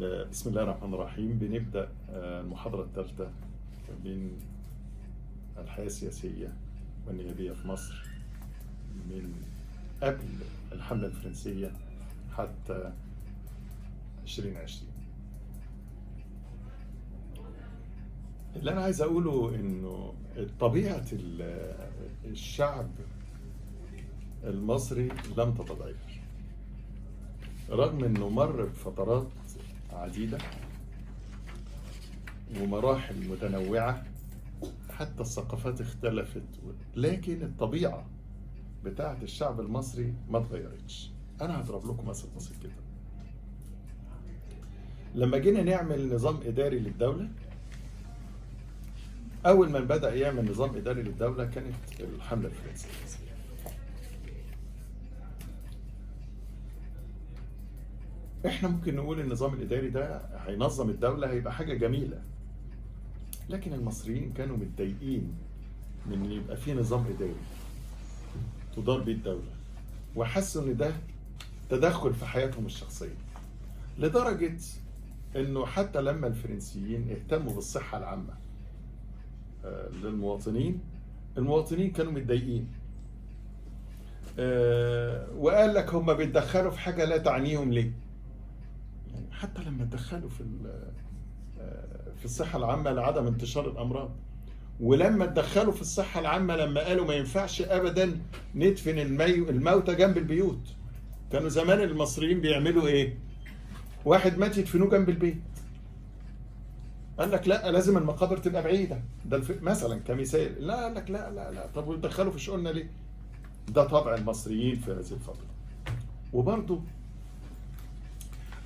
بسم الله الرحمن الرحيم. بنبدأ المحاضرة الثالثة من الحياة السياسية والنيابية في مصر من قبل الحملة الفرنسية حتى 2020. اللي أنا عايز أقوله إنه طبيعة الشعب المصري لم تتغير رغم إنه مر بفترات عديدة ومراحل متنوعة، حتى الثقافات اختلفت، لكن الطبيعة بتاعة الشعب المصري ما اتغيرتش. أنا هضرب لكم مثل بسيط كده. لما جينا نعمل نظام إداري للدولة، أول من بدأ يعمل نظام إداري للدولة كانت الحملة الفرنسية. احنا ممكن نقول النظام الإداري ده هينظم الدولة، هيبقى حاجة جميلة، لكن المصريين كانوا متضايقين من ان يبقى في نظام إداري تدار بيه الدولة، وحسوا ان ده تدخل في حياتهم الشخصية، لدرجة انه حتى لما الفرنسيين اهتموا بالصحة العامة للمواطنين، المواطنين كانوا متضايقين، وقال لك هم بيتدخلوا في حاجة لا تعنيهم ليه. حتى لما تدخلوا في الصحة العامة لعدم انتشار الأمراض، ولما تدخلوا في الصحة العامة لما قالوا ما ينفعش أبدا ندفن الموتى جنب البيوت. كانوا زمان المصريين بيعملوا إيه؟ واحد مات يدفنوه جنب البيت. قال لك لا، لازم المقابر تبقى بعيدة، ده مثلا كمثال. لا، قال لك لا لا لا، طب ودخلوا في شؤوننا ليه؟ ده طبع المصريين في هذه الفترة. وبرضه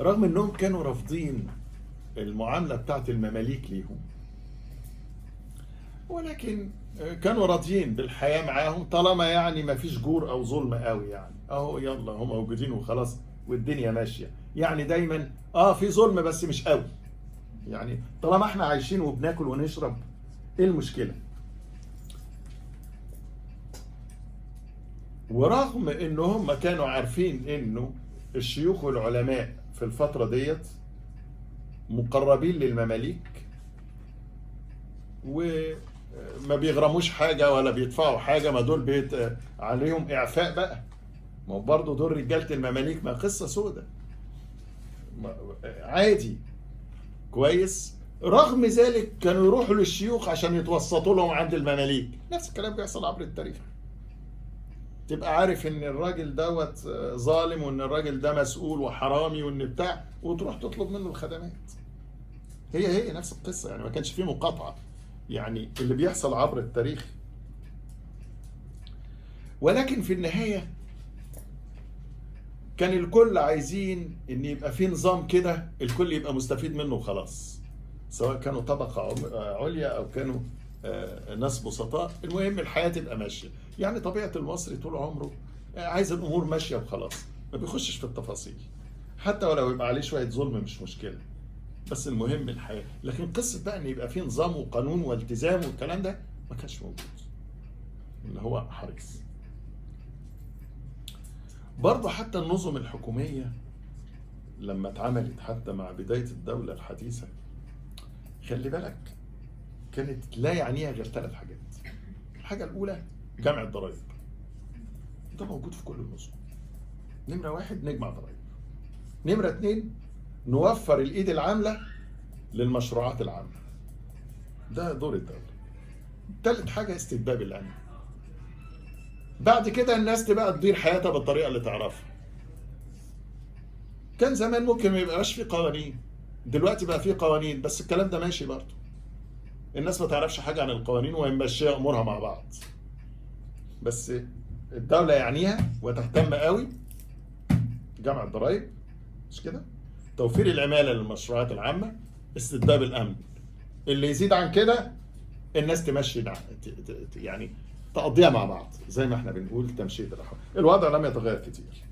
رغم انهم كانوا رافضين المعاملة بتاعت المماليك ليهم، ولكن كانوا راضيين بالحياة معاهم طالما يعني ما فيش جور او ظلم قوي، يعني اهو يلا هم موجودين وخلاص والدنيا ماشية. يعني دايما في ظلم بس مش قوي، يعني طالما احنا عايشين وبناكل ونشرب ايه المشكلة؟ ورغم ان هم كانوا عارفين انه الشيوخ والعلماء في الفترة ديت مقربين للمماليك وما بيغرموش حاجة ولا بيدفعوا حاجة، ما دول عليهم إعفاء بقى، ما برضه دول رجالة المماليك، ما قصة سودة عادي كويس. رغم ذلك كانوا يروحوا للشيوخ عشان يتوسطوا لهم عند المماليك. نفس الكلام بيحصل عبر التاريخ. تبقى عارف ان الراجل دوت ظالم، وان الراجل ده مسؤول وحرامي وان بتاع، وتروح تطلب منه الخدمات. هي نفس القصة، يعني ما كانش فيه مقاطعة، يعني اللي بيحصل عبر التاريخ. ولكن في النهاية كان الكل عايزين ان يبقى فيه نظام كده الكل يبقى مستفيد منه وخلاص، سواء كانوا طبقة عليا او كانوا ناس بسطاء. المهم الحياة تبقى ماشية. يعني طبيعة المصري طول عمره عايز الامور ماشية وخلاص، ما بيخشش في التفاصيل، حتى ولو يبقى عليه شوية ظلم مش مشكلة، بس المهم الحياة. لكن قصة بقى ان يبقى فيه نظام وقانون والتزام والكلام ده ما كانش موجود، اللي هو حريص. برضه حتى النظم الحكومية لما اتعملت حتى مع بداية الدولة الحديثة، خلي بالك كانت لا يعنيها غير 3 حاجات. الحاجة الأولى جمع الضرائب، ده موجود في كل النظم. نمرة 1 نجمع ضرائب. نمرة 2 نوفر الإيد العاملة للمشروعات العامة، ده دور الدولة. 3 حاجة استتباب الأمن. بعد كده الناس تبقى تدير حياتها بالطريقة اللي تعرفها. كان زمان ممكن ما يبقاش في قوانين، دلوقتي بقى في قوانين، بس الكلام ده ماشي برضه. الناس ما تعرفش حاجة عن القوانين وماشية أمورها مع بعض، بس الدولة يعنيها وتهتم قوي جمع الضرائب، مش كده؟ توفير العمالة للمشروعات العامة، استتباب الأمن. اللي يزيد عن كده الناس تمشي يعني تقضيها مع بعض، زي ما احنا بنقول تمشية الأحوال. الوضع لم يتغير كتير.